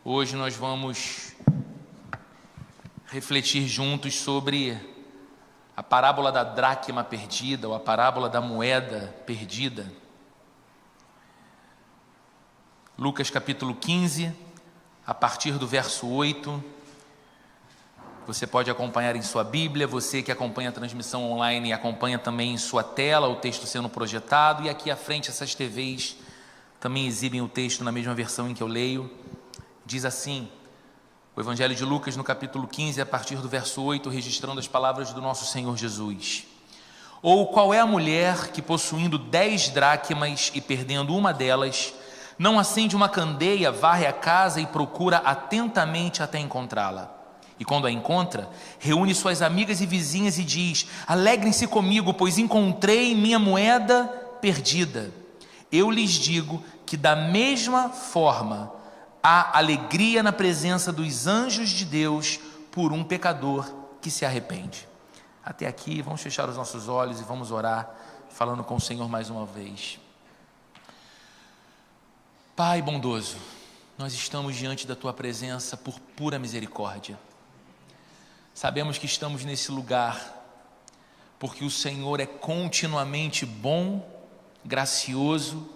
Hoje nós vamos refletir juntos sobre a parábola da dracma perdida, ou a parábola da moeda perdida. Lucas capítulo 15, a partir do verso 8. Você pode acompanhar em sua Bíblia, você que acompanha a transmissão online, acompanha também em sua tela o texto sendo projetado, e aqui à frente essas TVs também exibem o texto na mesma versão em que eu leio. Diz assim, o Evangelho de Lucas no capítulo 15, a partir do verso 8, registrando as palavras do nosso Senhor Jesus. Ou qual é a mulher que, possuindo 10 dracmas e perdendo uma delas, não acende uma candeia, varre a casa e procura atentamente até encontrá-la? E quando a encontra, reúne suas amigas e vizinhas e diz: alegrem-se comigo, pois encontrei minha moeda perdida. Eu lhes digo que da mesma forma há alegria na presença dos anjos de Deus por um pecador que se arrepende. Até aqui, vamos fechar os nossos olhos e vamos orar, falando com o Senhor mais uma vez. Pai bondoso, nós estamos diante da Tua presença por pura misericórdia. Sabemos que estamos nesse lugar porque o Senhor é continuamente bom, gracioso,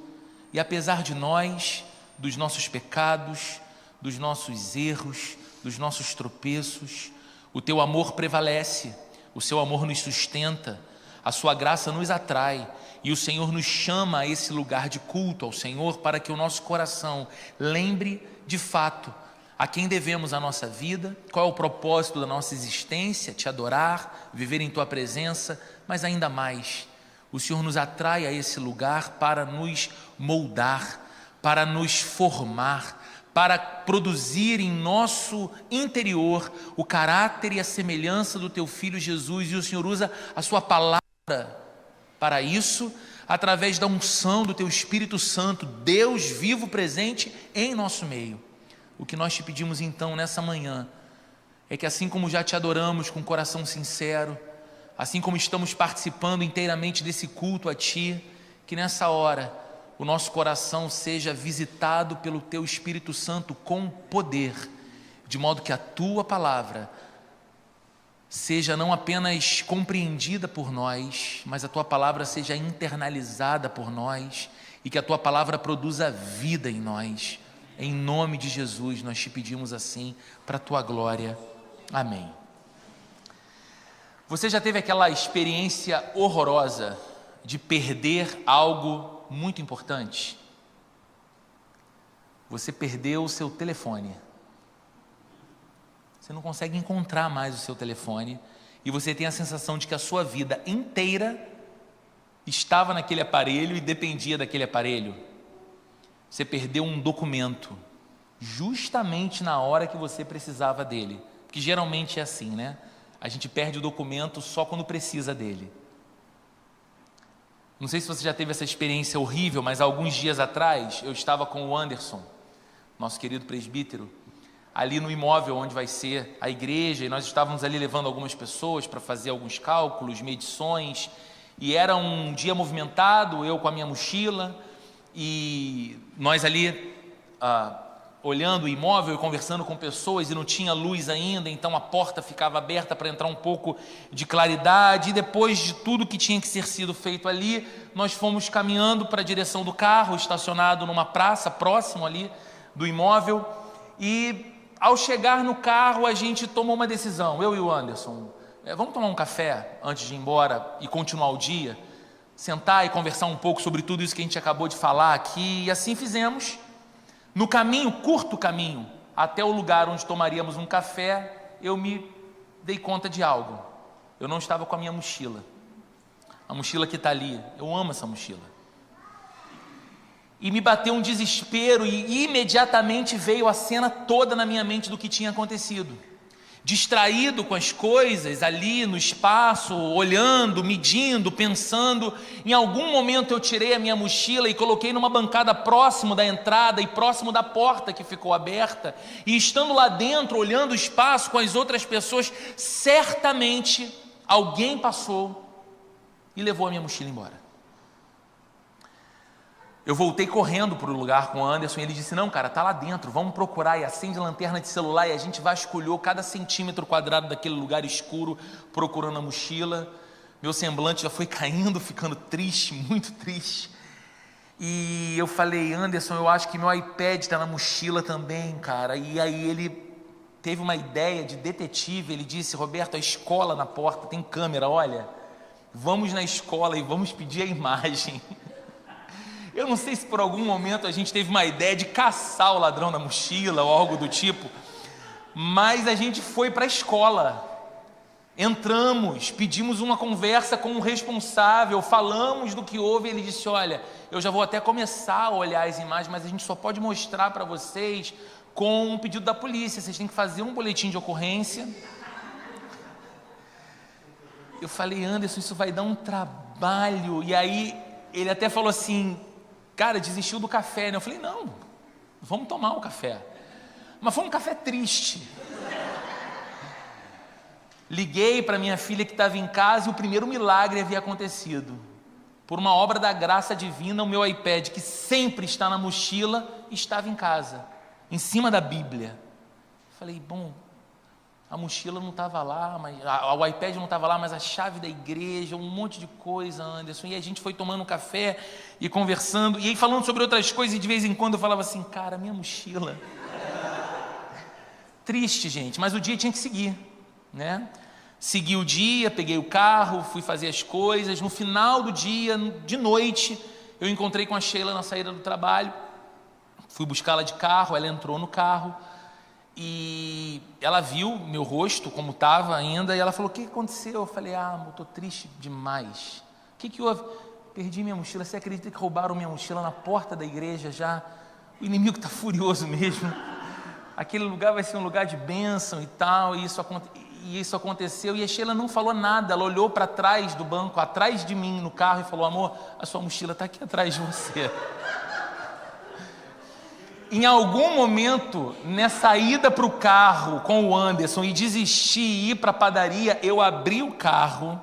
e apesar de nós, dos nossos pecados, dos nossos erros, dos nossos tropeços, o Teu amor prevalece, o Seu amor nos sustenta, a Sua graça nos atrai, e o Senhor nos chama a esse lugar de culto ao Senhor, para que o nosso coração lembre de fato a quem devemos a nossa vida, qual é o propósito da nossa existência: Te adorar, viver em Tua presença, mas ainda mais, o Senhor nos atrai a esse lugar para nos moldar, para nos formar, para produzir em nosso interior o caráter e a semelhança do Teu Filho Jesus, e o Senhor usa a Sua palavra para isso, através da unção do Teu Espírito Santo, Deus vivo presente em nosso meio. O que nós Te pedimos então nessa manhã é que, assim como já Te adoramos com coração sincero, assim como estamos participando inteiramente desse culto a Ti, que nessa hora o nosso coração seja visitado pelo Teu Espírito Santo com poder, de modo que a Tua palavra seja não apenas compreendida por nós, mas a Tua palavra seja internalizada por nós, e que a Tua palavra produza vida em nós. Em nome de Jesus nós Te pedimos assim, para a Tua glória. Amém. Você já teve aquela experiência horrorosa de perder algo muito importante? Você perdeu o seu telefone. Você não consegue encontrar mais o seu telefone, e você tem a sensação de que a sua vida inteira estava naquele aparelho e dependia daquele aparelho. Você perdeu um documento justamente na hora que você precisava dele, que geralmente é assim, né? A gente perde o documento só quando precisa dele. Não sei se você já teve essa experiência horrível, mas alguns dias atrás eu estava com o Anderson, nosso querido presbítero, ali no imóvel onde vai ser a igreja, e nós estávamos ali levando algumas pessoas para fazer alguns cálculos, medições, e era um dia movimentado, eu com a minha mochila, e nós ali olhando o imóvel e conversando com pessoas, e não tinha luz ainda, então a porta ficava aberta para entrar um pouco de claridade, e depois de tudo que tinha que ser sido feito ali, nós fomos caminhando para a direção do carro, estacionado numa praça próximo ali do imóvel, e ao chegar no carro a gente tomou uma decisão, eu e o Anderson: vamos tomar um café antes de ir embora e continuar o dia? Sentar e conversar um pouco sobre tudo isso que a gente acabou de falar aqui, e assim fizemos. No caminho, curto caminho, até o lugar onde tomaríamos um café, eu me dei conta de algo. Eu não estava com a minha mochila. A mochila que está ali, eu amo essa mochila. E me bateu um desespero, e imediatamente veio a cena toda na minha mente do que tinha acontecido. Distraído com as coisas ali no espaço, olhando, medindo, pensando, em algum momento eu tirei a minha mochila e coloquei numa bancada próximo da entrada e próximo da porta que ficou aberta, e estando lá dentro, olhando o espaço com as outras pessoas, certamente alguém passou e levou a minha mochila embora. Eu voltei correndo para o lugar com o Anderson e ele disse, não, cara, tá lá dentro, vamos procurar. E acende a lanterna de celular e a gente vasculhou cada centímetro quadrado daquele lugar escuro, procurando a mochila. Meu semblante já foi caindo, ficando triste, muito triste. E eu falei, Anderson, eu acho que meu iPad está na mochila também, cara. E aí ele teve uma ideia de detetive, ele disse, Roberto, a escola na porta tem câmera, olha, vamos na escola e vamos pedir a imagem. Eu não sei se por algum momento a gente teve uma ideia de caçar o ladrão na mochila ou algo do tipo, mas a gente foi para a escola, entramos, pedimos uma conversa com o responsável, falamos do que houve, ele disse, olha, eu já vou até começar a olhar as imagens, mas a gente só pode mostrar para vocês com um pedido da polícia, vocês têm que fazer um boletim de ocorrência. Eu falei, Anderson, isso vai dar um trabalho. E aí ele até falou assim, cara, desistiu do café, né? Eu falei, não, vamos tomar um café. Mas foi um café triste. Liguei para minha filha que estava em casa e o primeiro milagre havia acontecido. Por uma obra da graça divina, o meu iPad, que sempre está na mochila, estava em casa, em cima da Bíblia. Falei, bom, a mochila não estava lá, mas o iPad não estava lá, mas a chave da igreja, um monte de coisa, Anderson. E a gente foi tomando um café e conversando, e aí falando sobre outras coisas, e de vez em quando eu falava assim, cara, minha mochila. Triste, gente, mas o dia tinha que seguir, né? Segui o dia, peguei o carro, fui fazer as coisas. No final do dia, de noite, eu encontrei com a Sheila na saída do trabalho. Fui buscá-la de carro, ela entrou no carro e ela viu meu rosto como estava ainda e ela falou, o que aconteceu? Eu falei, amor, estou triste demais. O que houve? Perdi minha mochila. Você acredita que roubaram minha mochila na porta da igreja já? O inimigo está furioso mesmo. Aquele lugar vai ser um lugar de bênção e tal, e isso aconteceu, e a Sheila não falou nada, ela olhou para trás do banco, atrás de mim no carro e falou, amor, a sua mochila está aqui atrás de você. Em algum momento, nessa ida para o carro com o Anderson e desistir e ir para a padaria, eu abri o carro,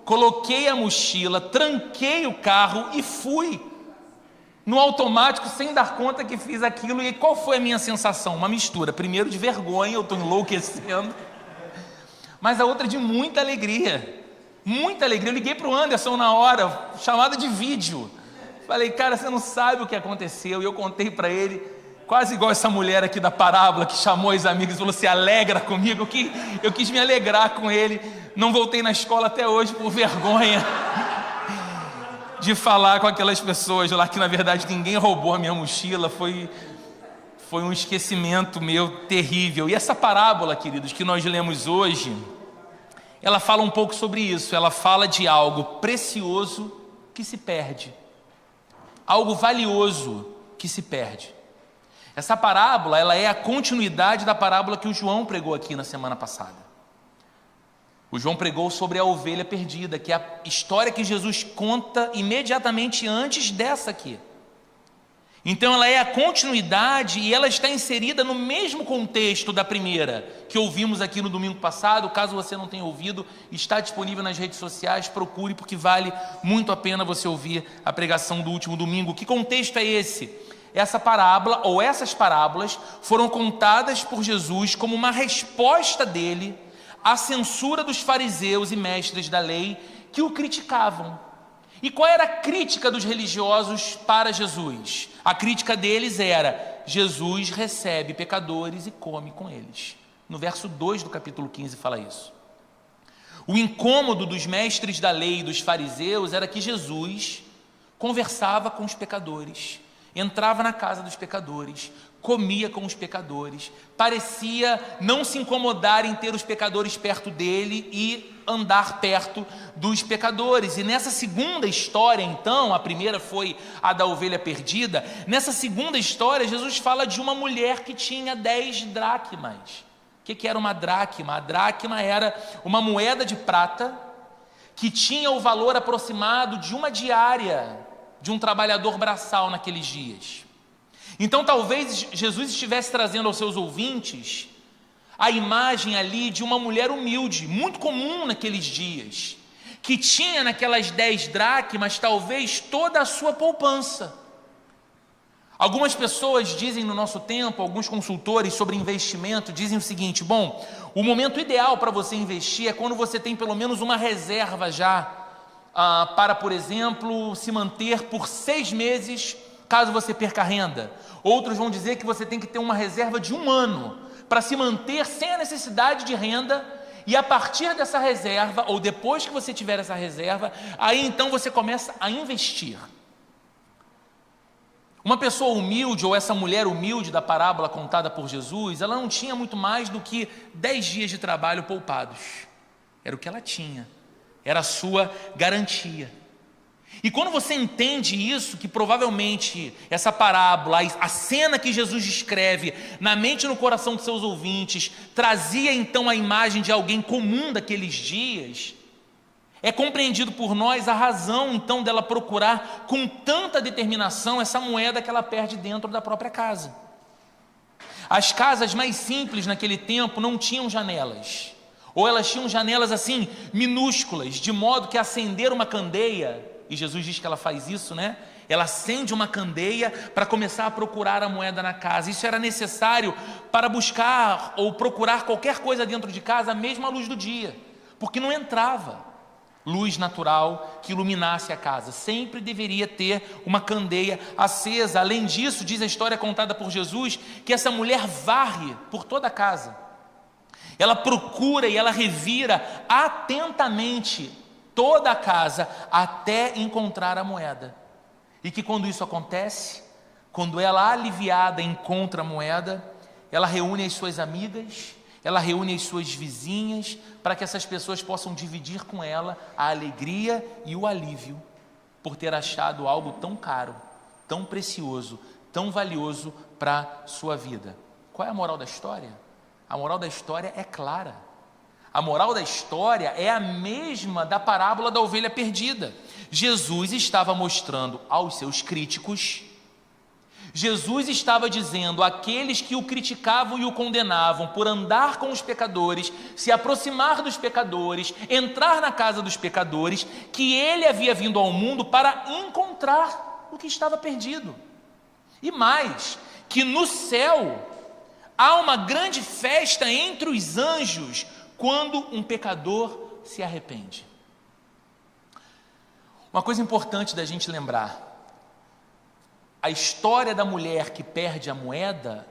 coloquei a mochila, tranquei o carro e fui. No automático, sem dar conta que fiz aquilo. E qual foi a minha sensação? Uma mistura, primeiro de vergonha, eu estou enlouquecendo, mas a outra de muita alegria. Muita alegria. Eu liguei para o Anderson na hora, chamada de vídeo. Falei, cara, você não sabe o que aconteceu. E eu contei para ele, quase igual essa mulher aqui da parábola, que chamou os amigos e falou, se alegra comigo. Eu quis me alegrar com ele. Não voltei na escola até hoje por vergonha de falar com aquelas pessoas lá, que na verdade ninguém roubou a minha mochila, foi um esquecimento meu terrível. E essa parábola, queridos, que nós lemos hoje, ela fala um pouco sobre isso. Ela fala de algo precioso que se perde, algo valioso que se perde. Essa parábola, ela é a continuidade da parábola que o João pregou aqui na semana passada. O João pregou sobre a ovelha perdida, que é a história que Jesus conta imediatamente antes dessa aqui. Então ela é a continuidade e ela está inserida no mesmo contexto da primeira, que ouvimos aqui no domingo passado. Caso você não tenha ouvido, está disponível nas redes sociais, procure, porque vale muito a pena você ouvir a pregação do último domingo. Que contexto é esse? Essa parábola, ou essas parábolas, foram contadas por Jesus como uma resposta dele à censura dos fariseus e mestres da lei que o criticavam. E qual era a crítica dos religiosos para Jesus? A crítica deles era, Jesus recebe pecadores e come com eles. No verso 2 do capítulo 15 fala isso. O incômodo dos mestres da lei e dos fariseus era que Jesus conversava com os pecadores, entrava na casa dos pecadores, comia com os pecadores, parecia não se incomodar em ter os pecadores perto dele e andar perto dos pecadores. E nessa segunda história, então, a primeira foi a da ovelha perdida, nessa segunda história Jesus fala de uma mulher que tinha 10 dracmas. O que era uma dracma? A dracma era uma moeda de prata que tinha o valor aproximado de uma diária de um trabalhador braçal naqueles dias. Então talvez Jesus estivesse trazendo aos seus ouvintes a imagem ali de uma mulher humilde, muito comum naqueles dias, que tinha naquelas 10 dracmas talvez toda a sua poupança, Algumas pessoas dizem no nosso tempo, alguns consultores sobre investimento, dizem o seguinte: bom, o momento ideal para você investir é quando você tem pelo menos uma reserva já, para, por exemplo, se manter por 6 meses, caso você perca a renda. Outros vão dizer que você tem que ter uma reserva de 1 ano, para se manter sem a necessidade de renda, e a partir dessa reserva, ou depois que você tiver essa reserva, aí então você começa a investir. Uma pessoa humilde, ou essa mulher humilde da parábola contada por Jesus, ela não tinha muito mais do que 10 dias de trabalho poupados. Era o que ela tinha, era a sua garantia. E quando você entende isso, que provavelmente essa parábola, a cena que Jesus descreve na mente e no coração de seus ouvintes, trazia então a imagem de alguém comum daqueles dias, é compreendido por nós a razão então dela procurar com tanta determinação essa moeda que ela perde dentro da própria casa. As casas mais simples naquele tempo não tinham janelas, ou elas tinham janelas assim minúsculas, de modo que acender uma candeia, e Jesus diz que ela faz isso, né? Ela acende uma candeia para começar a procurar a moeda na casa. Isso era necessário para buscar ou procurar qualquer coisa dentro de casa, mesmo à luz do dia, porque não entrava luz natural que iluminasse a casa. Sempre deveria ter uma candeia acesa. Além disso, diz a história contada por Jesus, que essa mulher varre por toda a casa. Ela procura e ela revira atentamente toda a casa até encontrar a moeda. E que quando isso acontece, quando ela, aliviada, encontra a moeda, ela reúne as suas amigas, ela reúne as suas vizinhas, para que essas pessoas possam dividir com ela a alegria e o alívio por ter achado algo tão caro, tão precioso, tão valioso para a sua vida. Qual é a moral da história? A moral da história é clara. A moral da história é a mesma da parábola da ovelha perdida. Jesus estava mostrando aos seus críticos, Jesus estava dizendo àqueles que o criticavam e o condenavam por andar com os pecadores, se aproximar dos pecadores, entrar na casa dos pecadores, que ele havia vindo ao mundo para encontrar o que estava perdido. E mais, que no céu há uma grande festa entre os anjos quando um pecador se arrepende. Uma coisa importante da gente lembrar: a história da mulher que perde a moeda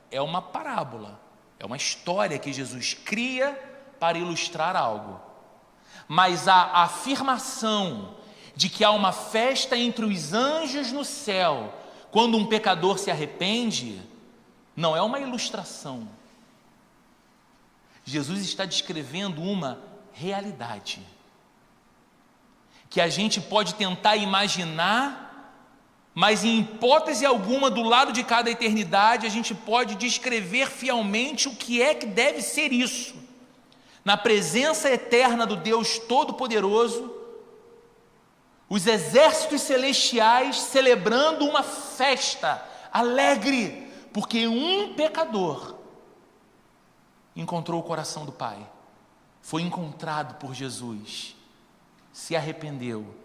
é uma parábola, é uma história que Jesus cria para ilustrar algo. Mas a afirmação de que há uma festa entre os anjos no céu quando um pecador se arrepende, não é uma ilustração. Jesus está descrevendo uma realidade que a gente pode tentar imaginar, mas em hipótese alguma, do lado de cada eternidade, a gente pode descrever fielmente o que é que deve ser isso. Na presença eterna do Deus Todo-Poderoso, os exércitos celestiais celebrando uma festa alegre, porque um pecador encontrou o coração do Pai, foi encontrado por Jesus, se arrependeu,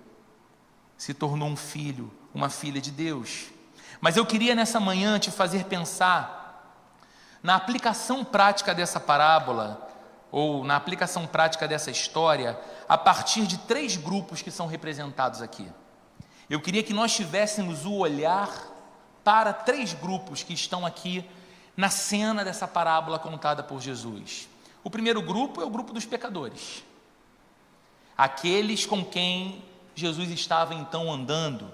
se tornou um filho, uma filha de Deus. Mas eu queria nessa manhã te fazer pensar na aplicação prática dessa parábola, ou na aplicação prática dessa história, a partir de 3 grupos que são representados aqui. Eu queria que nós tivéssemos o olhar para 3 grupos que estão aqui na cena dessa parábola contada por Jesus. O primeiro grupo é o grupo dos pecadores, aqueles com quem Jesus estava então andando,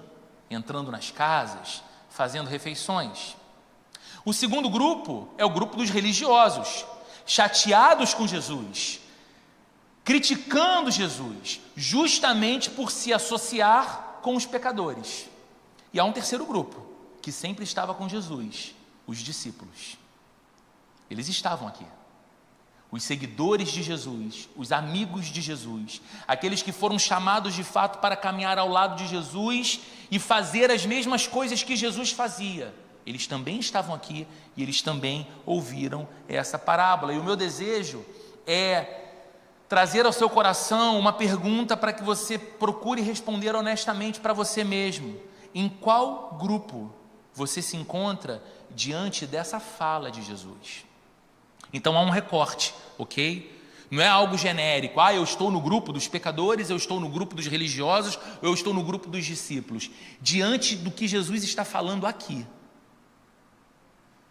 entrando nas casas, fazendo refeições. O segundo grupo é o grupo dos religiosos, chateados com Jesus, criticando Jesus, justamente por se associar com os pecadores. E há um terceiro grupo, que sempre estava com Jesus, os discípulos. Eles estavam aqui, os seguidores de Jesus, os amigos de Jesus, aqueles que foram chamados de fato para caminhar ao lado de Jesus e fazer as mesmas coisas que Jesus fazia. Eles também estavam aqui e eles também ouviram essa parábola. E o meu desejo é trazer ao seu coração uma pergunta para que você procure responder honestamente para você mesmo. Em qual grupo você se encontra diante dessa fala de Jesus. Então há um recorte, ok? Não é algo genérico, eu estou no grupo dos pecadores, eu estou no grupo dos religiosos, ou eu estou no grupo dos discípulos. Diante do que Jesus está falando aqui.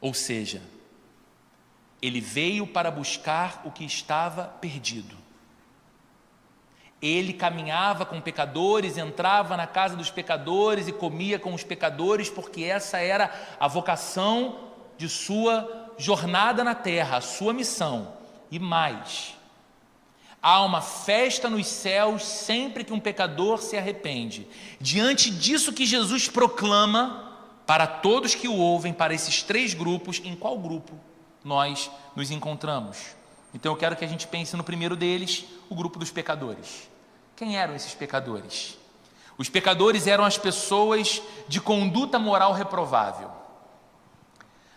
Ou seja, ele veio para buscar o que estava perdido. Ele caminhava com pecadores, entrava na casa dos pecadores e comia com os pecadores, porque essa era a vocação de sua jornada na terra, a sua missão. E mais, há uma festa nos céus sempre que um pecador se arrepende. Diante disso que Jesus proclama para todos que o ouvem, para esses três grupos, em qual grupo nós nos encontramos? Então eu quero que a gente pense no primeiro deles, o grupo dos pecadores. Quem eram esses pecadores? Os pecadores eram as pessoas de conduta moral reprovável.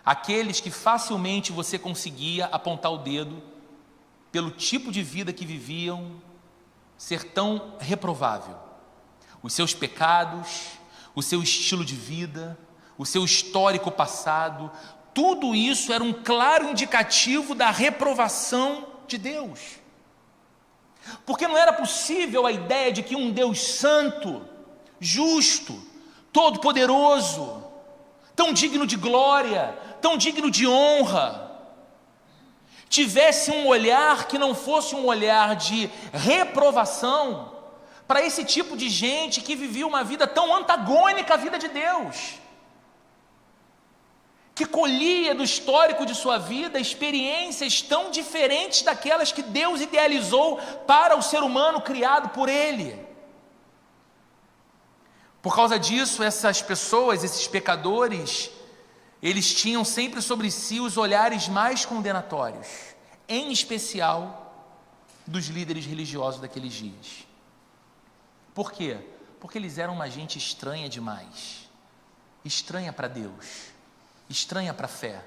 Aqueles que facilmente você conseguia apontar o dedo pelo tipo de vida que viviam ser tão reprovável. Os seus pecados, o seu estilo de vida, o seu histórico passado, tudo isso era um claro indicativo da reprovação de Deus. Porque não era possível a ideia de que um Deus santo, justo, todo-poderoso, tão digno de glória, tão digno de honra, tivesse um olhar que não fosse um olhar de reprovação para esse tipo de gente que vivia uma vida tão antagônica à vida de Deus, que colhia do histórico de sua vida experiências tão diferentes daquelas que Deus idealizou para o ser humano criado por Ele. Por causa disso, essas pessoas, esses pecadores, eles tinham sempre sobre si os olhares mais condenatórios, em especial dos líderes religiosos daqueles dias. Por quê? Porque eles eram uma gente estranha demais, estranha para Deus, estranha para a fé,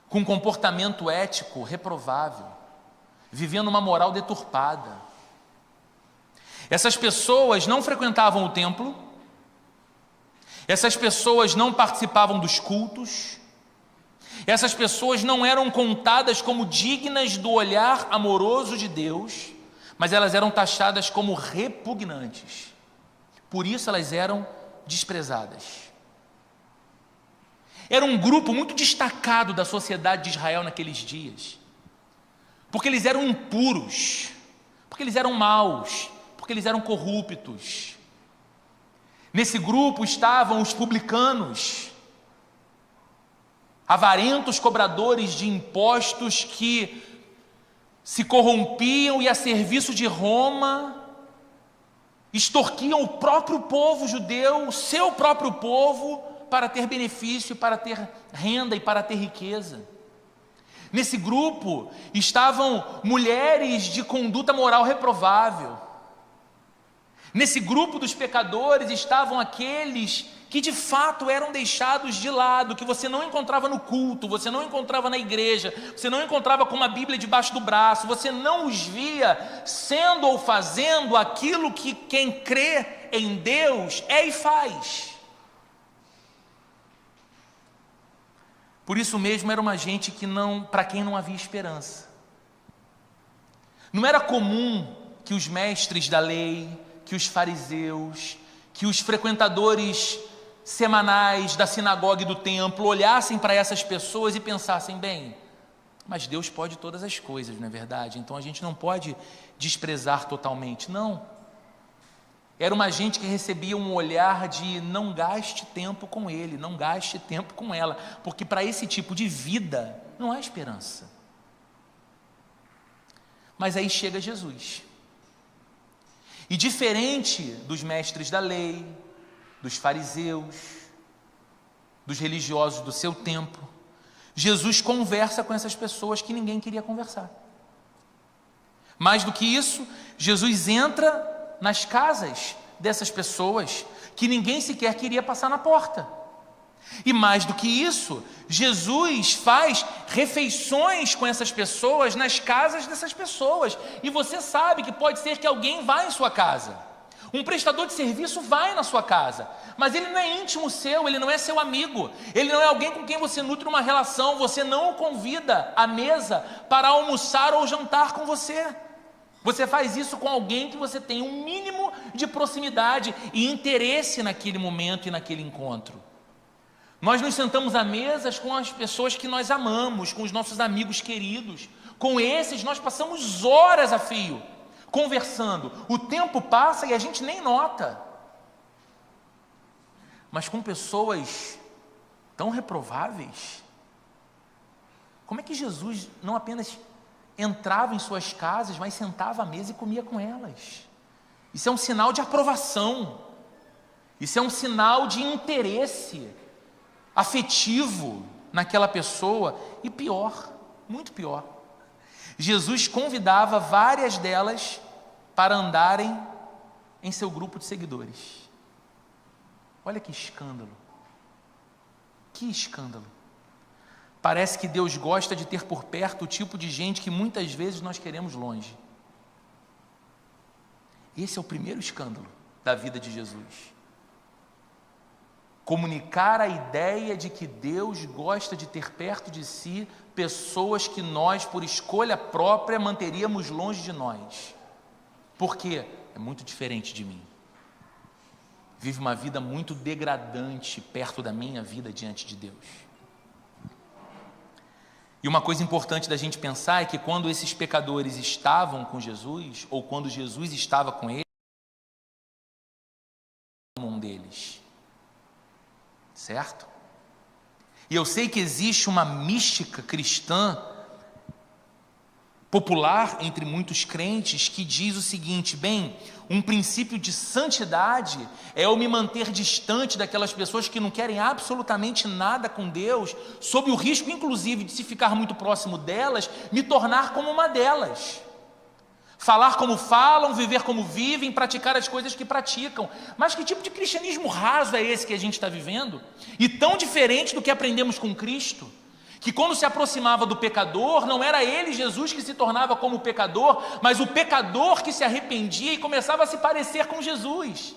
com um comportamento ético reprovável, vivendo uma moral deturpada. Essas pessoas não frequentavam o templo, essas pessoas não participavam dos cultos, essas pessoas não eram contadas como dignas do olhar amoroso de Deus, mas elas eram taxadas como repugnantes. Por isso elas eram desprezadas. Era um grupo muito destacado da sociedade de Israel naqueles dias, porque eles eram impuros, porque eles eram maus, porque eles eram corruptos. Nesse grupo estavam os publicanos, avarentos cobradores de impostos que se corrompiam e a serviço de Roma extorquiam o próprio povo judeu, o seu próprio povo, para ter benefício, para ter renda e para ter riqueza. Nesse grupo estavam mulheres de conduta moral reprovável. Nesse grupo dos pecadores estavam aqueles que de fato eram deixados de lado, que você não encontrava no culto, você não encontrava na igreja, você não encontrava com uma Bíblia debaixo do braço, você não os via sendo ou fazendo aquilo que quem crê em Deus é e faz. Por isso mesmo era uma gente que para quem não havia esperança. Não era comum que os mestres da lei, que os fariseus, que os frequentadores semanais da sinagoga e do templo olhassem para essas pessoas e pensassem, bem, mas Deus pode todas as coisas, não é verdade? Então a gente não pode desprezar totalmente, não. Era uma gente que recebia um olhar de não gaste tempo com ele, não gaste tempo com ela, porque para esse tipo de vida não há esperança. Mas aí chega Jesus. E diferente dos mestres da lei, dos fariseus, dos religiosos do seu tempo, Jesus conversa com essas pessoas que ninguém queria conversar. Mais do que isso, Jesus entra nas casas dessas pessoas que ninguém sequer queria passar na porta. E mais do que isso, Jesus faz refeições com essas pessoas nas casas dessas pessoas. E você sabe que pode ser que alguém vá em sua casa. Um prestador de serviço vai na sua casa, mas ele não é íntimo seu, ele não é seu amigo, ele não é alguém com quem você nutre uma relação, você não o convida à mesa para almoçar ou jantar com você. Você faz isso com alguém que você tem um mínimo de proximidade e interesse naquele momento e naquele encontro. Nós nos sentamos à mesas com as pessoas que nós amamos, com os nossos amigos queridos. Com esses nós passamos horas a fio conversando. O tempo passa e a gente nem nota. Mas com pessoas tão reprováveis, como é que Jesus não apenas entrava em suas casas, mas sentava à mesa e comia com elas? Isso é um sinal de aprovação. Isso é um sinal de interesse afetivo naquela pessoa. E pior, muito pior, Jesus convidava várias delas para andarem em seu grupo de seguidores. Olha que escândalo. Que escândalo. Parece que Deus gosta de ter por perto o tipo de gente que muitas vezes nós queremos longe. Esse é o primeiro escândalo da vida de Jesus. Comunicar a ideia de que Deus gosta de ter perto de si pessoas que nós, por escolha própria, manteríamos longe de nós. Por quê? É muito diferente de mim. Vive uma vida muito degradante perto da minha vida diante de Deus. E uma coisa importante da gente pensar é que quando esses pecadores estavam com Jesus, ou quando Jesus estava com eles, um deles. Certo? E eu sei que existe uma mística cristã popular entre muitos crentes que diz o seguinte: bem, um princípio de santidade é eu me manter distante daquelas pessoas que não querem absolutamente nada com Deus, sob o risco inclusive de, se ficar muito próximo delas, me tornar como uma delas. Falar como falam, viver como vivem, praticar as coisas que praticam. Mas que tipo de cristianismo raso é esse que a gente está vivendo? E tão diferente do que aprendemos com Cristo, que quando se aproximava do pecador, não era ele, Jesus, que se tornava como pecador, mas o pecador que se arrependia e começava a se parecer com Jesus.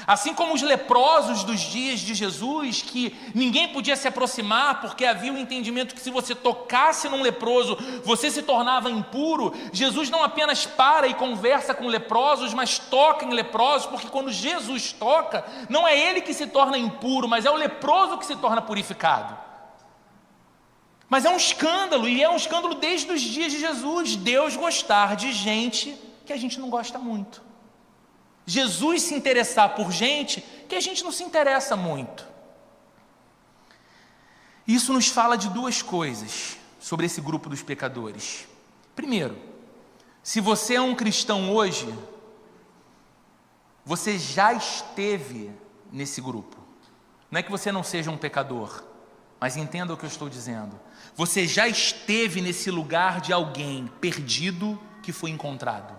Assim como os leprosos dos dias de Jesus, que ninguém podia se aproximar porque havia o entendimento que se você tocasse num leproso, você se tornava impuro. Jesus não apenas para e conversa com leprosos, mas toca em leprosos, porque quando Jesus toca, não é ele que se torna impuro, mas é o leproso que se torna purificado. Mas é um escândalo, e é um escândalo desde os dias de Jesus, Deus gostar de gente que a gente não gosta muito. Jesus se interessar por gente que a gente não se interessa muito. Isso nos fala de duas coisas sobre esse grupo dos pecadores. Primeiro, se você é um cristão hoje, você já esteve nesse grupo. Não é que você não seja um pecador, mas entenda o que eu estou dizendo. Você já esteve nesse lugar de alguém perdido que foi encontrado.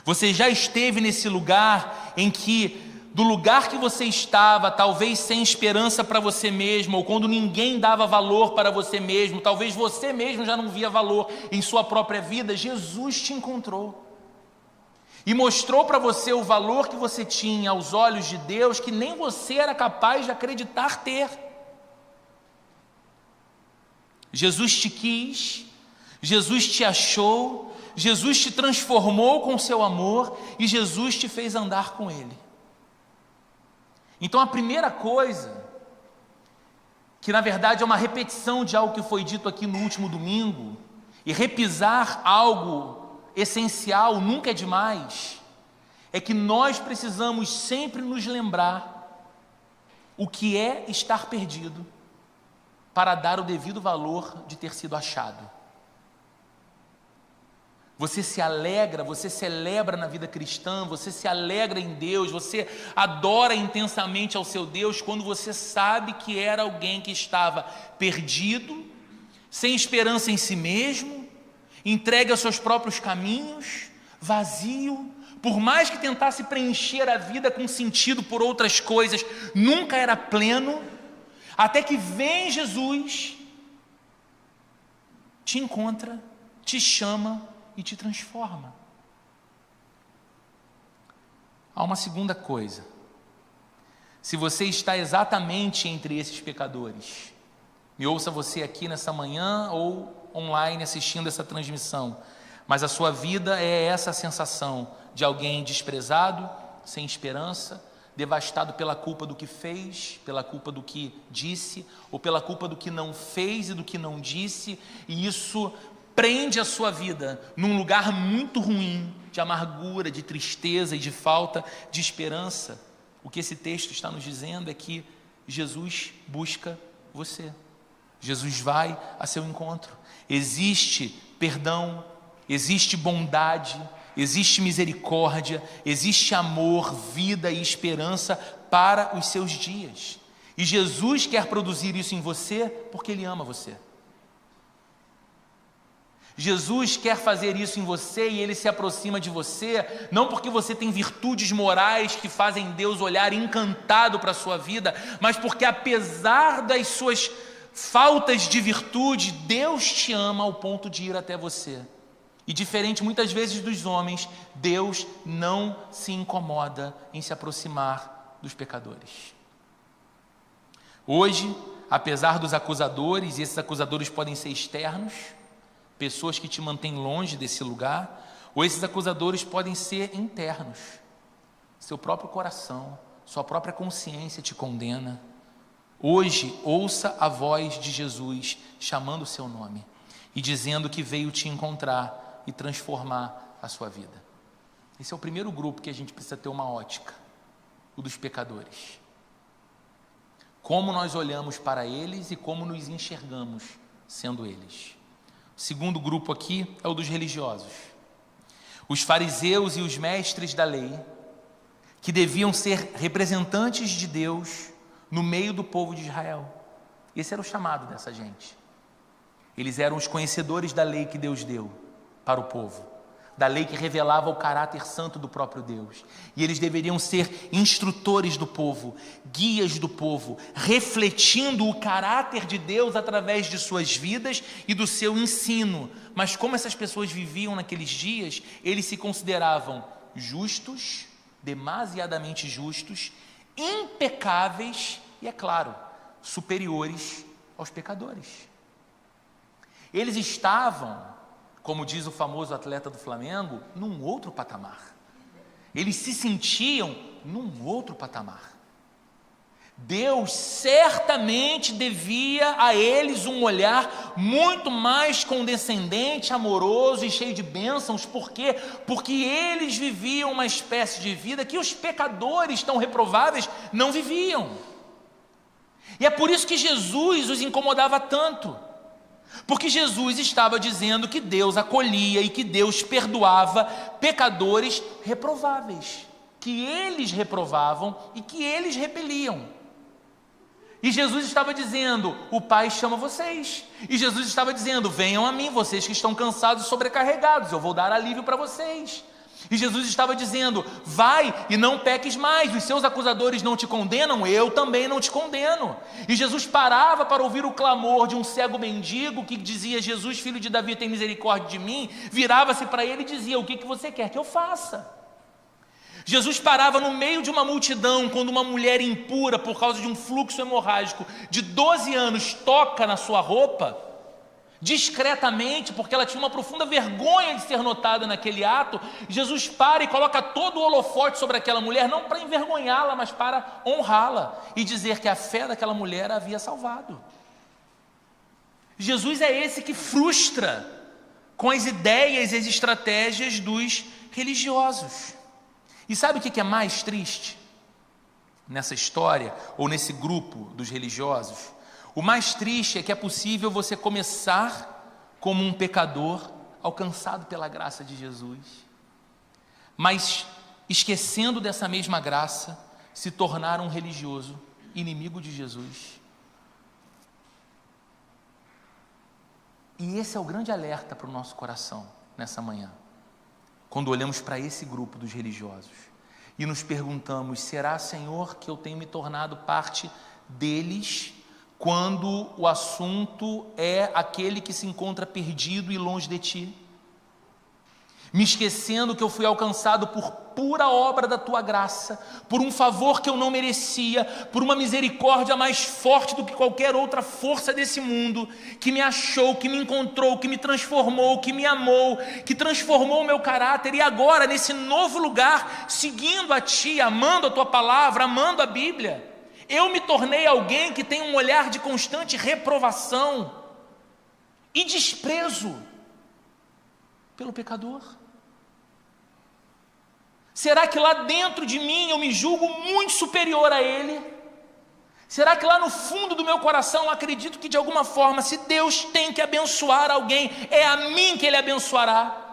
Você já esteve nesse lugar em que, do lugar que você estava, talvez sem esperança para você mesmo, ou quando ninguém dava valor para você mesmo, talvez você mesmo já não via valor em sua própria vida, Jesus te encontrou e mostrou para você o valor que você tinha aos olhos de Deus, que nem você era capaz de acreditar ter. Jesus te quis, Jesus te achou, Jesus te transformou com o seu amor e Jesus te fez andar com Ele. Então a primeira coisa, que na verdade é uma repetição de algo que foi dito aqui no último domingo, e repisar algo essencial nunca é demais, é que nós precisamos sempre nos lembrar o que é estar perdido, para dar o devido valor de ter sido achado. Você se alegra, você celebra na vida cristã, você se alegra em Deus, você adora intensamente ao seu Deus quando você sabe que era alguém que estava perdido, sem esperança em si mesmo, entregue aos seus próprios caminhos, vazio. Por mais que tentasse preencher a vida com sentido por outras coisas, nunca era pleno, até que vem Jesus, te encontra, te chama e te transforma. Há uma segunda coisa. Se você está exatamente entre esses pecadores, me ouça você aqui nessa manhã ou online assistindo essa transmissão, mas a sua vida é essa sensação de alguém desprezado, sem esperança, devastado pela culpa do que fez, pela culpa do que disse, ou pela culpa do que não fez e do que não disse, e isso prende a sua vida num lugar muito ruim, de amargura, de tristeza e de falta de esperança. O que esse texto está nos dizendo é que Jesus busca você. Jesus vai a seu encontro. Existe perdão, existe bondade, existe misericórdia, existe amor, vida e esperança para os seus dias. E Jesus quer produzir isso em você porque Ele ama você. Jesus quer fazer isso em você e Ele se aproxima de você, não porque você tem virtudes morais que fazem Deus olhar encantado para a sua vida, mas porque apesar das suas faltas de virtude, Deus te ama ao ponto de ir até você. E diferente muitas vezes dos homens, Deus não se incomoda em se aproximar dos pecadores. Hoje, apesar dos acusadores, e esses acusadores podem ser externos, pessoas que te mantêm longe desse lugar, ou esses acusadores podem ser internos. Seu próprio coração, sua própria consciência te condena. Hoje, ouça a voz de Jesus chamando o seu nome e dizendo que veio te encontrar e transformar a sua vida. Esse é o primeiro grupo que a gente precisa ter uma ótica, o dos pecadores. Como nós olhamos para eles e como nos enxergamos sendo eles. O segundo grupo aqui é o dos religiosos. Os fariseus e os mestres da lei, que deviam ser representantes de Deus no meio do povo de Israel. Esse era o chamado dessa gente. Eles eram os conhecedores da lei que Deus deu para o povo, da lei que revelava o caráter santo do próprio Deus. E eles deveriam ser instrutores do povo, guias do povo, refletindo o caráter de Deus através de suas vidas e do seu ensino. Mas como essas pessoas viviam naqueles dias, eles se consideravam justos, demasiadamente justos, impecáveis e, é claro, superiores aos pecadores. Eles estavam, como diz o famoso atleta do Flamengo, num outro patamar. Eles se sentiam num outro patamar. Deus certamente devia a eles um olhar muito mais condescendente, amoroso e cheio de bênçãos. Por quê? Porque eles viviam uma espécie de vida que os pecadores tão reprováveis não viviam. E é por isso que Jesus os incomodava tanto. Porque Jesus estava dizendo que Deus acolhia e que Deus perdoava pecadores reprováveis, que eles reprovavam e que eles repeliam. E Jesus estava dizendo, o Pai chama vocês. E Jesus estava dizendo, venham a mim, vocês que estão cansados e sobrecarregados, eu vou dar alívio para vocês. E Jesus estava dizendo, vai e não peques mais, os seus acusadores não te condenam, eu também não te condeno. E Jesus parava para ouvir o clamor de um cego mendigo que dizia, Jesus, filho de Davi, tem misericórdia de mim. Virava-se para ele e dizia, o que você quer que eu faça? Jesus parava no meio de uma multidão, quando uma mulher impura, por causa de um fluxo hemorrágico de 12 anos, toca na sua roupa, discretamente, porque ela tinha uma profunda vergonha de ser notada naquele ato. Jesus para e coloca todo o holofote sobre aquela mulher, não para envergonhá-la, mas para honrá-la e dizer que a fé daquela mulher a havia salvado. Jesus é esse que frustra com as ideias e as estratégias dos religiosos. E sabe o que é mais triste nessa história, ou nesse grupo dos religiosos? O mais triste é que é possível você começar como um pecador, alcançado pela graça de Jesus, mas esquecendo dessa mesma graça, se tornar um religioso, inimigo de Jesus. E esse é o grande alerta para o nosso coração nessa manhã. Quando olhamos para esse grupo dos religiosos e nos perguntamos, será, Senhor, que eu tenho me tornado parte deles quando o assunto é aquele que se encontra perdido e longe de Ti? me esquecendo que eu fui alcançado por pura obra da tua graça, por um favor que eu não merecia, por uma misericórdia mais forte do que qualquer outra força desse mundo, que me achou, que me encontrou, que me transformou, que me amou, que transformou o meu caráter, e agora, nesse novo lugar, seguindo a ti, amando a tua palavra, amando a Bíblia, eu me tornei alguém que tem um olhar de constante reprovação e desprezo pelo pecador. Será que lá dentro de mim eu me julgo muito superior a ele? Será que lá no fundo do meu coração eu acredito que de alguma forma, se Deus tem que abençoar alguém, é a mim que Ele abençoará?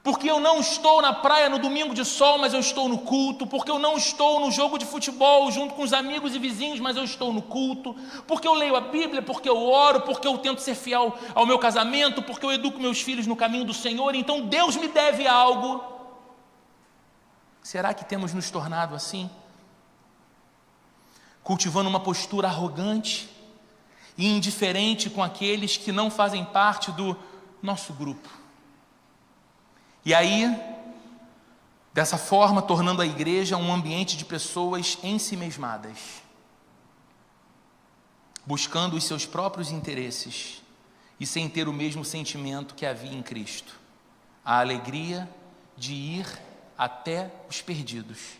Porque eu não estou na praia no domingo de sol, mas eu estou no culto. Porque eu não estou no jogo de futebol junto com os amigos e vizinhos, mas eu estou no culto. Porque eu leio a Bíblia, porque eu oro, porque eu tento ser fiel ao meu casamento, porque eu educo meus filhos no caminho do Senhor, então Deus me deve algo. Será que temos nos tornado assim? Cultivando uma postura arrogante e indiferente com aqueles que não fazem parte do nosso grupo. E aí, dessa forma, tornando a igreja um ambiente de pessoas ensimesmadas, buscando os seus próprios interesses e sem ter o mesmo sentimento que havia em Cristo, a alegria de ir até os perdidos,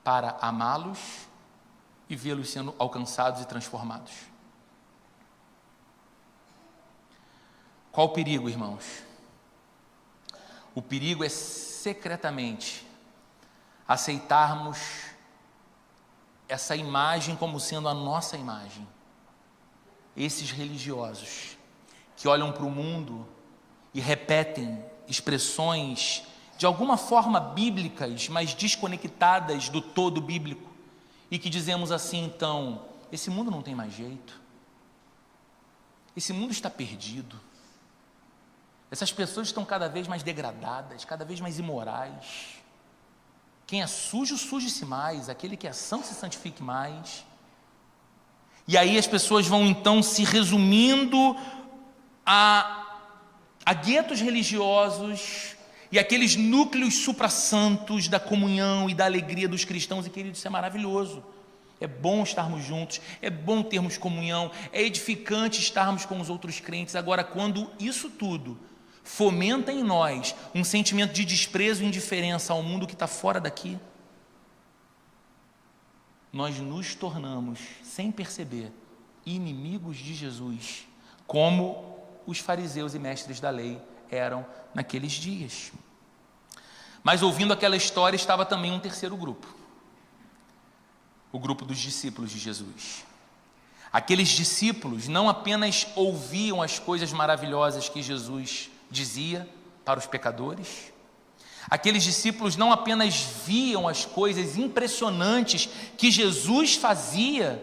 para amá-los e vê-los sendo alcançados e transformados. Qual o perigo, irmãos? O perigo é secretamente aceitarmos essa imagem como sendo a nossa imagem. Esses religiosos que olham para o mundo e repetem expressões de alguma forma bíblicas, mas desconectadas do todo bíblico, e que dizemos assim, então, esse mundo não tem mais jeito, esse mundo está perdido, essas pessoas estão cada vez mais degradadas, cada vez mais imorais, quem é sujo, suje-se mais, aquele que é santo se santifique mais, e aí as pessoas vão então se resumindo a guetos religiosos, e aqueles núcleos suprassantos da comunhão e da alegria dos cristãos, e queridos, isso é maravilhoso, é bom estarmos juntos, é bom termos comunhão, é edificante estarmos com os outros crentes. Agora, quando isso tudo fomenta em nós um sentimento de desprezo e indiferença ao mundo que está fora daqui, nós nos tornamos, sem perceber, inimigos de Jesus, como os fariseus e mestres da lei eram naqueles dias. Mas ouvindo aquela história estava também um terceiro grupo, o grupo dos discípulos de Jesus. Aqueles discípulos não apenas ouviam as coisas maravilhosas que Jesus dizia para os pecadores, aqueles discípulos não apenas viam as coisas impressionantes que Jesus fazia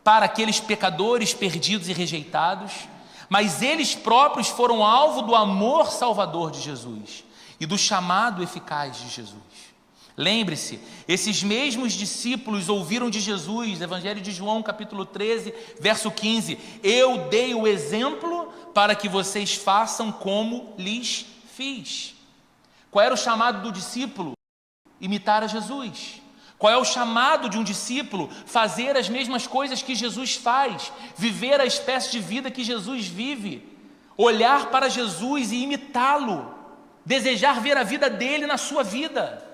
para aqueles pecadores perdidos e rejeitados, mas eles próprios foram alvo do amor salvador de Jesus e do chamado eficaz de Jesus. Lembre-se, esses mesmos discípulos ouviram de Jesus, Evangelho de João, capítulo 13, verso 15, eu dei o exemplo para que vocês façam como lhes fiz. Qual era o chamado do discípulo? Imitar a Jesus. Qual é o chamado de um discípulo? Fazer as mesmas coisas que Jesus faz, viver a espécie de vida que Jesus vive, olhar para Jesus e imitá-lo, desejar ver a vida dele na sua vida,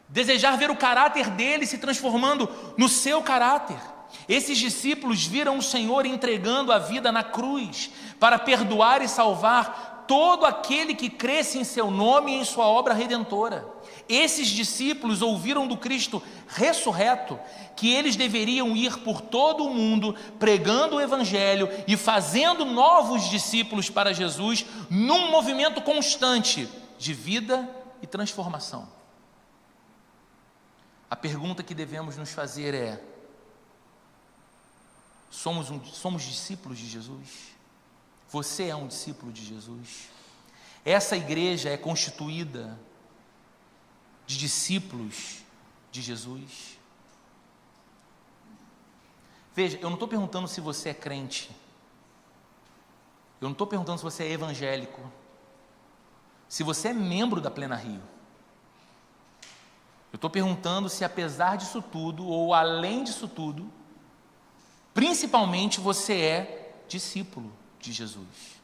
desejar ver o caráter dele se transformando no seu caráter. Esses discípulos viram o Senhor entregando a vida na cruz para perdoar e salvar todo aquele que cresce em seu nome e em sua obra redentora. Esses discípulos ouviram do Cristo ressurreto que eles deveriam ir por todo o mundo pregando o Evangelho e fazendo novos discípulos para Jesus num movimento constante de vida e transformação. A pergunta que devemos nos fazer é: somos discípulos de Jesus? Você é um discípulo de Jesus? Essa igreja é constituída de discípulos de Jesus? Veja, eu não estou perguntando se você é crente, eu não estou perguntando se você é evangélico, se você é membro da Plena Rio. Eu estou perguntando se, apesar disso tudo, ou além disso tudo, principalmente você é discípulo de Jesus.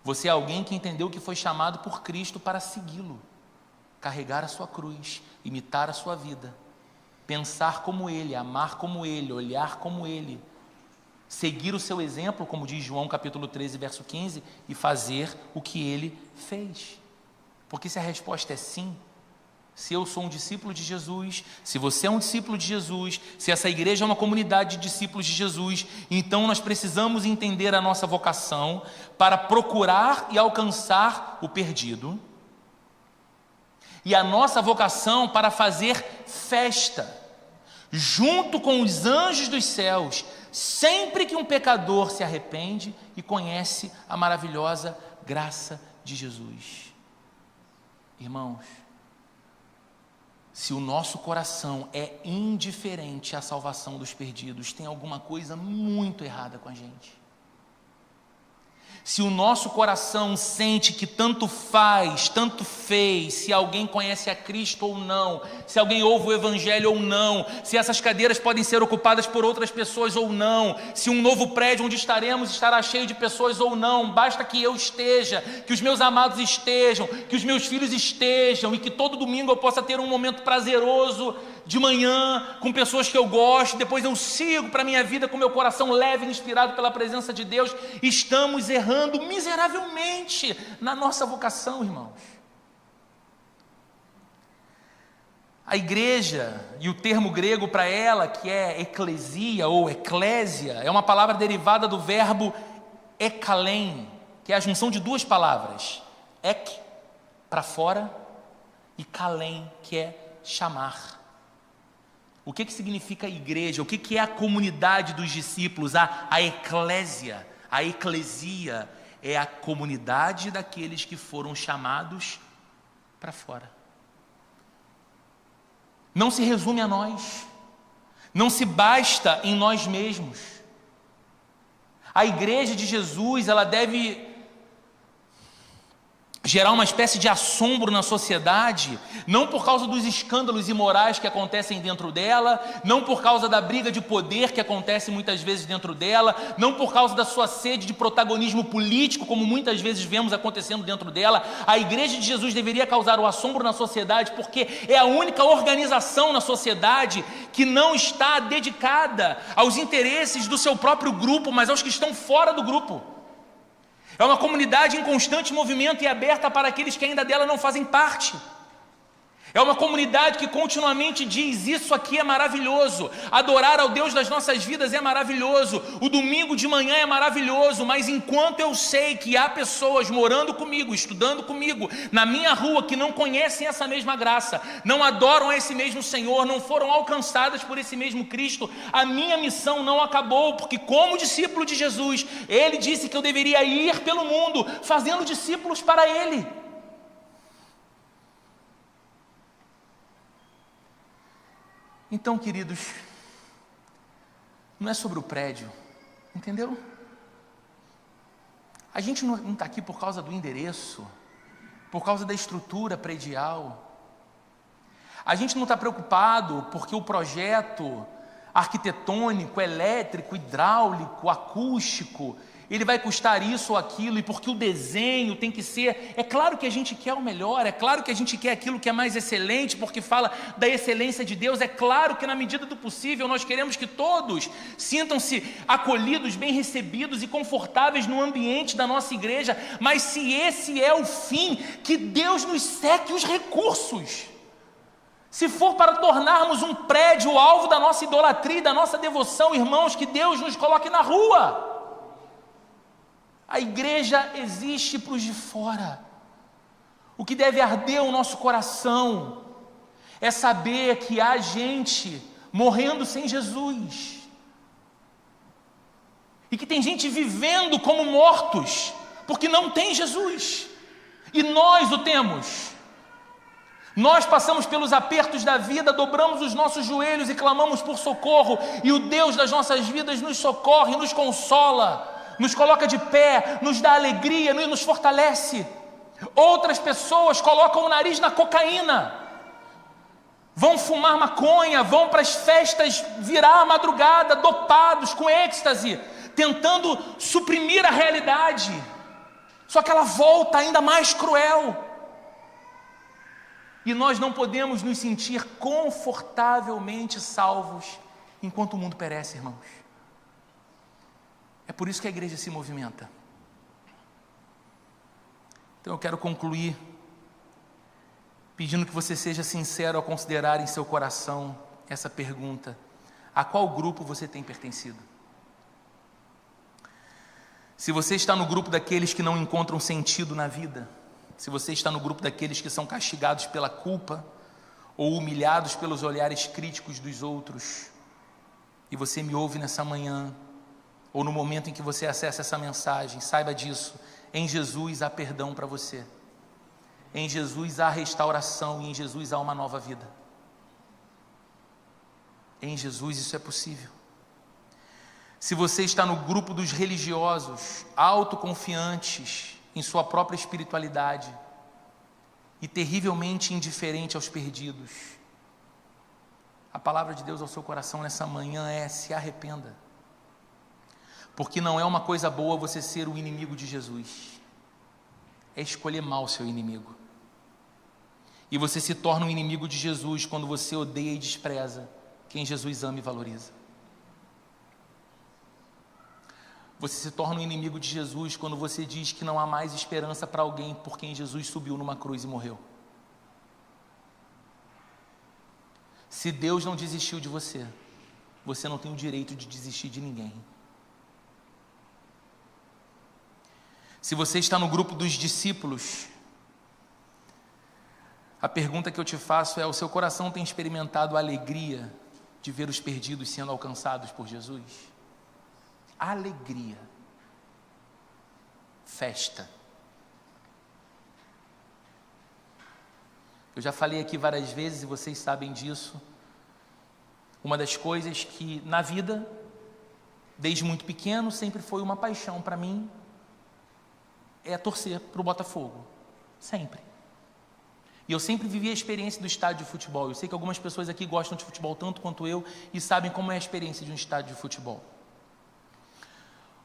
Você é alguém que entendeu que foi chamado por Cristo para segui-lo, carregar a sua cruz, imitar a sua vida, pensar como Ele, amar como Ele, olhar como Ele, seguir o seu exemplo, como diz João capítulo 13, verso 15, e fazer o que Ele fez. Porque se a resposta é sim, se eu sou um discípulo de Jesus, se você é um discípulo de Jesus, se essa igreja é uma comunidade de discípulos de Jesus, então nós precisamos entender a nossa vocação para procurar e alcançar o perdido, e a nossa vocação para fazer festa, junto com os anjos dos céus, sempre que um pecador se arrepende e conhece a maravilhosa graça de Jesus. Irmãos, se o nosso coração é indiferente à salvação dos perdidos, tem alguma coisa muito errada com a gente. Se o nosso coração sente que tanto faz, tanto fez, se alguém conhece a Cristo ou não, se alguém ouve o Evangelho ou não, se essas cadeiras podem ser ocupadas por outras pessoas ou não, se um novo prédio onde estaremos estará cheio de pessoas ou não, basta que eu esteja, que os meus amados estejam, que os meus filhos estejam, e que todo domingo eu possa ter um momento prazeroso de manhã, com pessoas que eu gosto, depois eu sigo para a minha vida com meu coração leve e inspirado pela presença de Deus. Estamos errando miseravelmente na nossa vocação, irmãos. A igreja, e o termo grego para ela, que é eclesia ou eclésia, é uma palavra derivada do verbo ekalen, que é a junção de duas palavras, ek, para fora, e kalen, que é chamar. O que significa igreja? O que é a comunidade dos discípulos? A eclésia, a eclesia é a comunidade daqueles que foram chamados para fora. Não se resume a nós, não se basta em nós mesmos. A igreja de Jesus, ela deve gerar uma espécie de assombro na sociedade, não por causa dos escândalos imorais que acontecem dentro dela, não por causa da briga de poder que acontece muitas vezes dentro dela, não por causa da sua sede de protagonismo político, como muitas vezes vemos acontecendo dentro dela. A igreja de Jesus deveria causar o assombro na sociedade, porque é a única organização na sociedade que não está dedicada aos interesses do seu próprio grupo, mas aos que estão fora do grupo. É uma comunidade em constante movimento e aberta para aqueles que ainda dela não fazem parte. É uma comunidade que continuamente diz: isso aqui é maravilhoso, adorar ao Deus das nossas vidas é maravilhoso, o domingo de manhã é maravilhoso, mas enquanto eu sei que há pessoas morando comigo, estudando comigo, na minha rua, que não conhecem essa mesma graça, não adoram a esse mesmo Senhor, não foram alcançadas por esse mesmo Cristo, a minha missão não acabou, porque como discípulo de Jesus, Ele disse que eu deveria ir pelo mundo, fazendo discípulos para Ele. Então, queridos, não é sobre o prédio, entendeu? A gente não está aqui por causa do endereço, por causa da estrutura predial. A gente não está preocupado porque o projeto arquitetônico, elétrico, hidráulico, acústico, ele vai custar isso ou aquilo, e porque o desenho tem que ser... É claro que a gente quer o melhor, é claro que a gente quer aquilo que é mais excelente, porque fala da excelência de Deus. É claro que na medida do possível nós queremos que todos sintam-se acolhidos, bem recebidos e confortáveis no ambiente da nossa igreja, mas se esse é o fim, que Deus nos seque os recursos. Se for para tornarmos um prédio o alvo da nossa idolatria e da nossa devoção, irmãos, que Deus nos coloque na rua. A igreja existe para os de fora. O que deve arder o nosso coração é saber que há gente morrendo sem Jesus, e que tem gente vivendo como mortos, porque não tem Jesus, e nós o temos. Nós passamos pelos apertos da vida, dobramos os nossos joelhos e clamamos por socorro, e o Deus das nossas vidas nos socorre, nos consola, nos coloca de pé, nos dá alegria, nos fortalece. Outras pessoas colocam o nariz na cocaína, vão fumar maconha, vão para as festas virar a madrugada, dopados com êxtase, tentando suprimir a realidade. Só que ela volta ainda mais cruel. E nós não podemos nos sentir confortavelmente salvos enquanto o mundo perece, irmãos. É por isso que a igreja se movimenta. Então eu quero concluir pedindo que você seja sincero ao considerar em seu coração essa pergunta: a qual grupo você tem pertencido? Se você está no grupo daqueles que não encontram sentido na vida, se você está no grupo daqueles que são castigados pela culpa ou humilhados pelos olhares críticos dos outros, e você me ouve nessa manhã, ou no momento em que você acessa essa mensagem, saiba disso: em Jesus há perdão para você, em Jesus há restauração e em Jesus há uma nova vida. Em Jesus isso é possível. Se você está no grupo dos religiosos, autoconfiantes em sua própria espiritualidade e terrivelmente indiferente aos perdidos, a palavra de Deus ao seu coração nessa manhã é: se arrependa. Porque não é uma coisa boa você ser o inimigo de Jesus, é escolher mal seu inimigo. E você se torna um inimigo de Jesus quando você odeia e despreza quem Jesus ama e valoriza. Você se torna um inimigo de Jesus quando você diz que não há mais esperança para alguém por quem Jesus subiu numa cruz e morreu. Se Deus não desistiu de você, você não tem o direito de desistir de ninguém. Se você está no grupo dos discípulos, a pergunta que eu te faço é: o seu coração tem experimentado a alegria de ver os perdidos sendo alcançados por Jesus? Alegria, festa. Eu já falei aqui várias vezes e vocês sabem disso. Uma das coisas que na vida, desde muito pequeno, sempre foi uma paixão para mim, é torcer para o Botafogo, sempre. E eu sempre vivi a experiência do estádio de futebol. Eu sei que algumas pessoas aqui gostam de futebol tanto quanto eu e sabem como é a experiência de um estádio de futebol.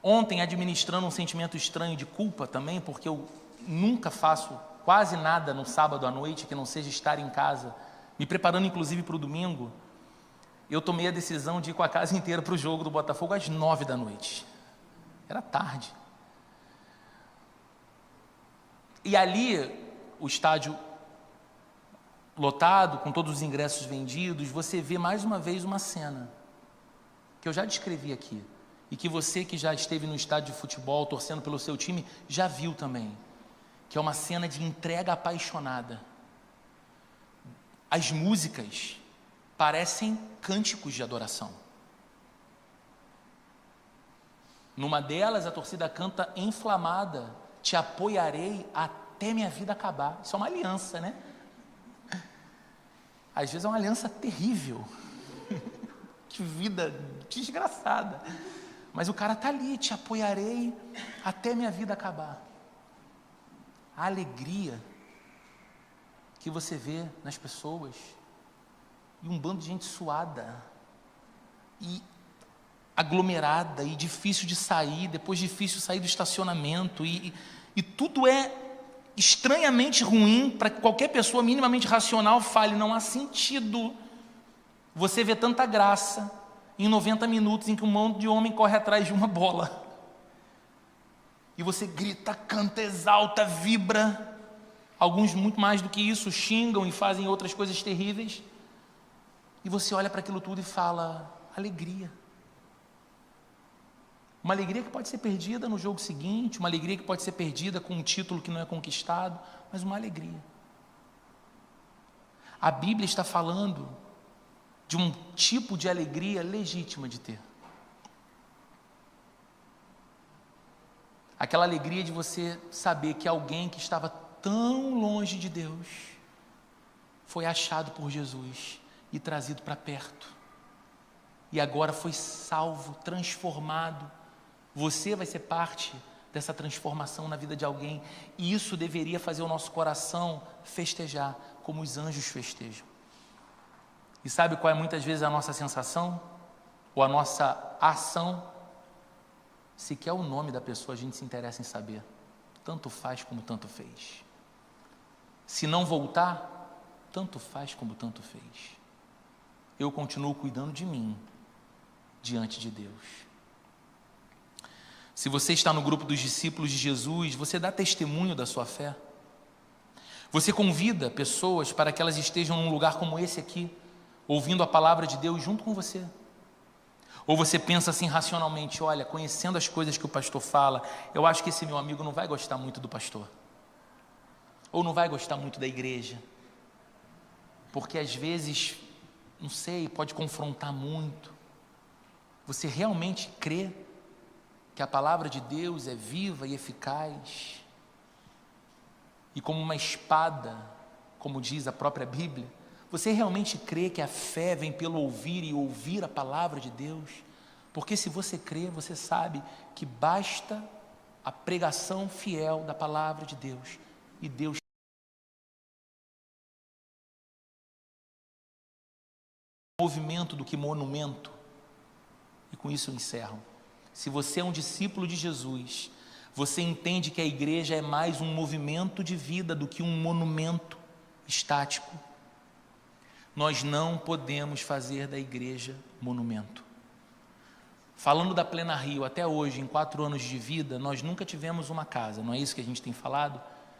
Ontem, administrando um sentimento estranho de culpa também, porque eu nunca faço quase nada no sábado à noite que não seja estar em casa, me preparando inclusive para o domingo, eu tomei a decisão de ir com a casa inteira para o jogo do Botafogo às 9 da noite. Era tarde. E ali, o estádio lotado, com todos os ingressos vendidos, você vê mais uma vez uma cena que eu já descrevi aqui, e que você que já esteve no estádio de futebol torcendo pelo seu time já viu também, que é uma cena de entrega apaixonada. As músicas parecem cânticos de adoração. Numa delas a torcida canta inflamada: te apoiarei até minha vida acabar. Isso é uma aliança, né? Às vezes é uma aliança terrível. Que vida desgraçada. Mas o cara está ali: te apoiarei até minha vida acabar. A alegria que você vê nas pessoas, e um bando de gente suada, e aglomerada, e difícil de sair, depois difícil sair do estacionamento, e tudo é estranhamente ruim para que qualquer pessoa minimamente racional fale: não há sentido você vê tanta graça em 90 minutos em que um monte de homem corre atrás de uma bola. E você grita, canta, exalta, vibra. Alguns muito mais do que isso, xingam e fazem outras coisas terríveis. E você olha para aquilo tudo e fala: alegria. Uma alegria que pode ser perdida no jogo seguinte, uma alegria que pode ser perdida com um título que não é conquistado, mas uma alegria. A Bíblia está falando de um tipo de alegria legítima de ter. Aquela alegria de você saber que alguém que estava tão longe de Deus foi achado por Jesus e trazido para perto. E agora foi salvo, transformado. Você vai ser parte dessa transformação na vida de alguém, e isso deveria fazer o nosso coração festejar, como os anjos festejam. E sabe qual é muitas vezes a nossa sensação? Ou a nossa ação? Sequer o nome da pessoa a gente se interessa em saber. Tanto faz como tanto fez. Se não voltar, tanto faz como tanto fez. Eu continuo cuidando de mim diante de Deus. Se você está no grupo dos discípulos de Jesus, você dá testemunho da sua fé. Você convida pessoas para que elas estejam num lugar como esse aqui, ouvindo a palavra de Deus junto com você. Ou você pensa assim racionalmente, olha, conhecendo as coisas que o pastor fala, eu acho que esse meu amigo não vai gostar muito do pastor. Ou não vai gostar muito da igreja. Porque às vezes, não sei, pode confrontar muito. Você realmente crê que a palavra de Deus é viva e eficaz? E como uma espada, como diz a própria Bíblia, você realmente crê que a fé vem pelo ouvir e ouvir a palavra de Deus? Porque se você crê, você sabe que basta a pregação fiel da palavra de Deus. E Deus movimento do que monumento. E com isso eu encerro. Se você é um discípulo de Jesus, você entende que a igreja é mais um movimento de vida do que um monumento estático. Nós não podemos fazer da igreja monumento. Falando da Plena Rio, até hoje, em 4 anos de vida, nós nunca tivemos uma casa, não é isso que a gente tem falado?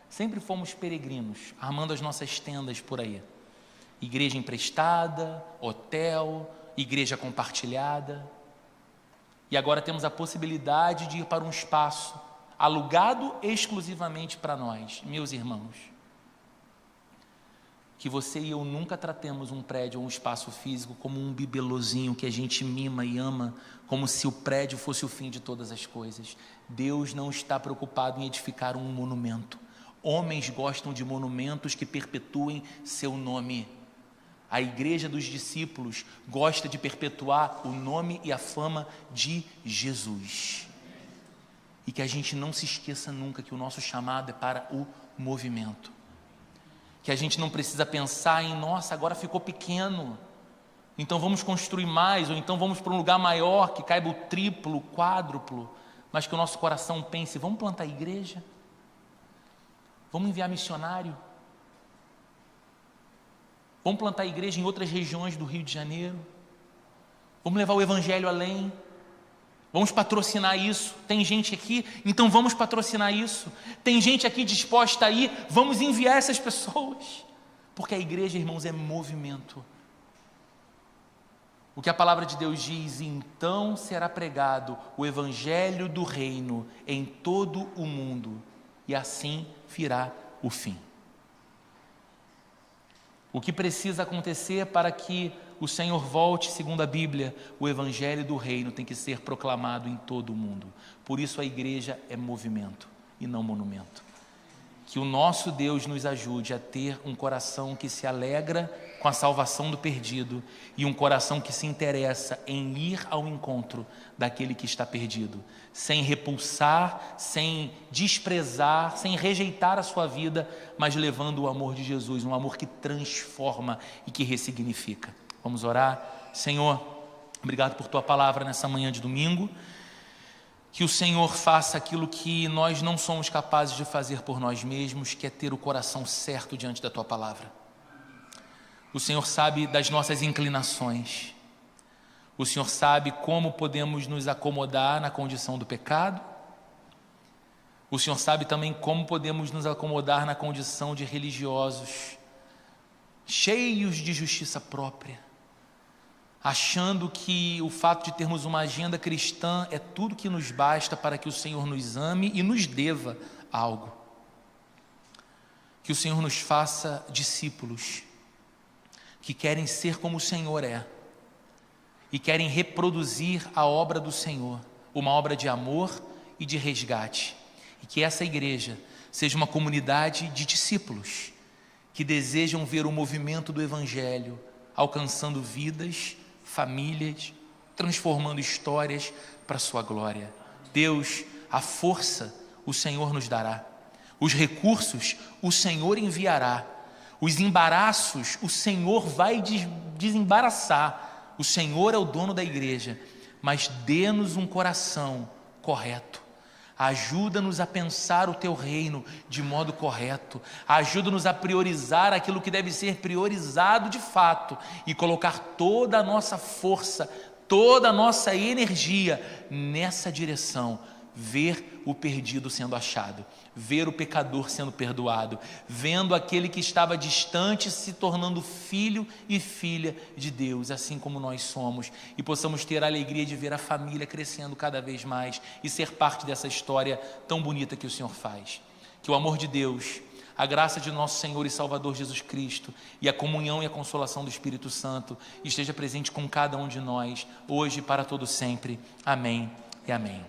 Sempre fomos peregrinos, armando as nossas tendas por aí. Igreja emprestada, hotel, igreja compartilhada. E agora temos a possibilidade de ir para um espaço alugado exclusivamente para nós. Meus irmãos, que você e eu nunca tratemos um prédio ou um espaço físico como um bibelozinho que a gente mima e ama, como se o prédio fosse o fim de todas as coisas. Deus não está preocupado em edificar um monumento. Homens gostam de monumentos que perpetuem seu nome. A igreja dos discípulos gosta de perpetuar o nome e a fama de Jesus. E que a gente não se esqueça nunca que o nosso chamado é para o movimento. Que a gente não precisa pensar em, nossa, agora ficou pequeno, então vamos construir mais, ou então vamos para um lugar maior, que caiba o triplo, o quádruplo, mas que o nosso coração pense, vamos plantar igreja? Vamos enviar missionário? Vamos plantar igreja em outras regiões do Rio de Janeiro? Vamos levar o evangelho além? Vamos patrocinar isso. Tem gente aqui, então vamos patrocinar isso. Tem gente aqui disposta a ir, vamos enviar essas pessoas. Porque a igreja, irmãos, é movimento. O que a palavra de Deus diz, então será pregado o evangelho do reino em todo o mundo, e assim virá o fim. O que precisa acontecer para que o Senhor volte, segundo a Bíblia, o evangelho do reino tem que ser proclamado em todo o mundo. Por isso a igreja é movimento e não monumento. Que o nosso Deus nos ajude a ter um coração que se alegra com a salvação do perdido e um coração que se interessa em ir ao encontro daquele que está perdido, sem repulsar, sem desprezar, sem rejeitar a sua vida, mas levando o amor de Jesus, um amor que transforma e que ressignifica. Vamos orar. Senhor, obrigado por tua palavra nessa manhã de domingo. Que o Senhor faça aquilo que nós não somos capazes de fazer por nós mesmos, que é ter o coração certo diante da tua palavra. O Senhor sabe das nossas inclinações. O Senhor sabe como podemos nos acomodar na condição do pecado. O Senhor sabe também como podemos nos acomodar na condição de religiosos, cheios de justiça própria, achando que o fato de termos uma agenda cristã é tudo que nos basta para que o Senhor nos ame e nos deva algo. Que o Senhor nos faça discípulos que querem ser como o Senhor é e querem reproduzir a obra do Senhor, uma obra de amor e de resgate. E que essa igreja seja uma comunidade de discípulos que desejam ver o movimento do Evangelho alcançando vidas, famílias, transformando histórias para a sua glória. Deus, a força o Senhor nos dará, os recursos o Senhor enviará, os embaraços o Senhor vai desembaraçar. O Senhor é o dono da igreja, mas dê-nos um coração correto. Ajuda-nos a pensar o teu reino de modo correto, ajuda-nos a priorizar aquilo que deve ser priorizado de fato e colocar toda a nossa força, toda a nossa energia nessa direção, ver o perdido sendo achado, ver o pecador sendo perdoado, vendo aquele que estava distante se tornando filho e filha de Deus, assim como nós somos, e possamos ter a alegria de ver a família crescendo cada vez mais e ser parte dessa história tão bonita que o Senhor faz. Que o amor de Deus, a graça de nosso Senhor e Salvador Jesus Cristo e a comunhão e a consolação do Espírito Santo esteja presente com cada um de nós, hoje e para todo sempre. Amém e amém.